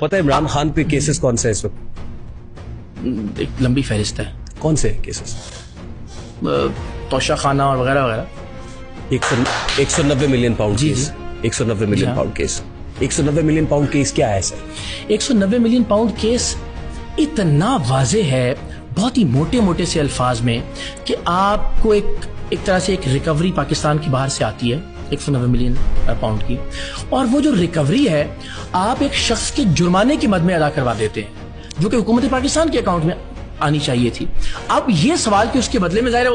پتہ ہے عمران خان پہ کیسز کون سے اس وقت؟ ایک لمبی فہرست ہے. کون سے کیسز؟ توشہ خانہ اور وغیرہ وغیرہ. 190 ملین پاؤنڈ جی case. 190 million pound case. 190 million pound case کیا ہے سر؟ 190 ملین پاؤنڈ کیس اتنا واضح ہے بہت ہی موٹے موٹے سے الفاظ میں کہ آپ کو ایک طرح سے ایک ریکوری پاکستان کی باہر سے آتی ہے 190 ملین پاؤنڈ کی, اور وہ جو ریکوری ہے آپ ایک شخص کے جرمانے کی مد میں ادا کروا دیتے ہیں جو کہ حکومت پاکستان کے اکاؤنٹ میں آنی چاہیے تھی. اب یہ سوال کہ اس کے بدلے میں ظاہر ہے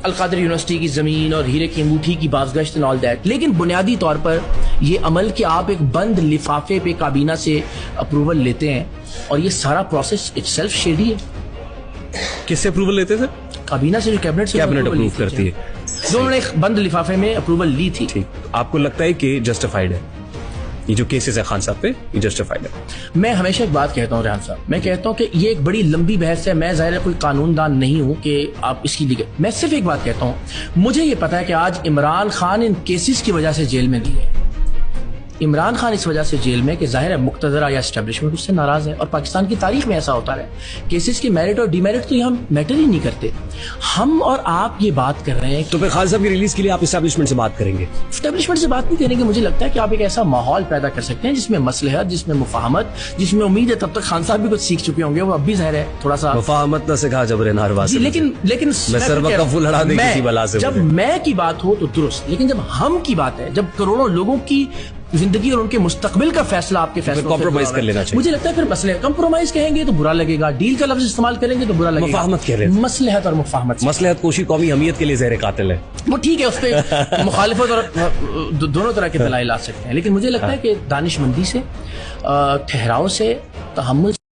القادر یونیورسٹی کی زمین اور ہیرے کی انگوٹھی کی بازگشت and all that, لیکن بنیادی طور پر یہ عمل کہ آپ ایک بند لفافے پہ کابینہ سے اپروول لیتے ہیں, اور یہ سارا پروسیس اٹ سیلف شیڈی ہے. کس سے اپروول لیتے تھے؟ کابینہ سے, جو کیبنٹ سے اپروو کرتی ہے. جو انہوں نے ایک بند لفافے میں اپروول لی تھی. ٹھیک, آپ کو لگتا ہے کہ جسٹیفائڈ ہے یہ جو کیسز ہے خان صاحب پہ, یہ جسٹیفائڈ ہے؟ میں ہمیشہ ایک بات کہتا ہوں ریحان صاحب, میں کہتا ہوں کہ یہ ایک بڑی لمبی بحث ہے. میں ظاہر ہے کوئی قانون دان نہیں ہوں کہ آپ اس کی لیگل. میں صرف ایک بات کہتا ہوں, مجھے یہ پتا ہے کہ آج عمران خان ان کیسز کی وجہ سے جیل میں نہیں ہے. عمران خان اس وجہ سے جیل میں کہ ظاہر ہے مقتدرہ یا اسٹیبلشمنٹ اس سے ناراض ہے, اور پاکستان کی تاریخ میں ایسا ہوتا رہا. کیسز کی میرٹ اور ڈی میرٹ تو یہ ہم میٹر ہی نہیں کرتے. ہم اور آپ یہ بات کر رہے ہیں تو پھر خان صاحب کی ریلیز کے لیے آپ اسٹیبلشمنٹ سے بات کریں گے؟ اسٹیبلشمنٹ سے بات نہیں کریں گے. مجھے لگتا ہے کہ آپ ایک ایسا ماحول پیدا کر سکتے ہیں جس میں مصلحت, جس میں مفاہمت, جس میں امید ہے تب تک خان صاحب بھی کچھ سیکھ چکے ہوں گے. وہ اب بھی ظاہر ہے تھوڑا سا مفاہمت نہ سکھا جبر ناروا سے. لیکن میں سر وقف لڑا دے کسی بلا سے. جب میں کی بات ہو تو درست, لیکن جب ہم کی بات ہے, جب کروڑوں لوگوں کی زندگی اور ان کے مستقبل کا فیصلہ آپ کے فیصلوں کمپرومائز کر لینا چاہیے. مجھے لگتا ہے پھر مسئلہ کمپرومائز کہیں گے تو برا لگے گا, ڈیل کا لفظ استعمال کریں گے تو برا لگے گا. مفاہمت کہہ رہے ہیں, مصلحت اور مفاہمت. مصلحت کوشی قومی حمیت کے لیے زہر قاتل ہے. وہ ٹھیک ہے, اس پہ مخالفت اور دونوں طرح کے دلائل آ سکتے ہیں, لیکن مجھے لگتا ہے کہ دانش مندی سے, ٹھہراؤ سے, تحمل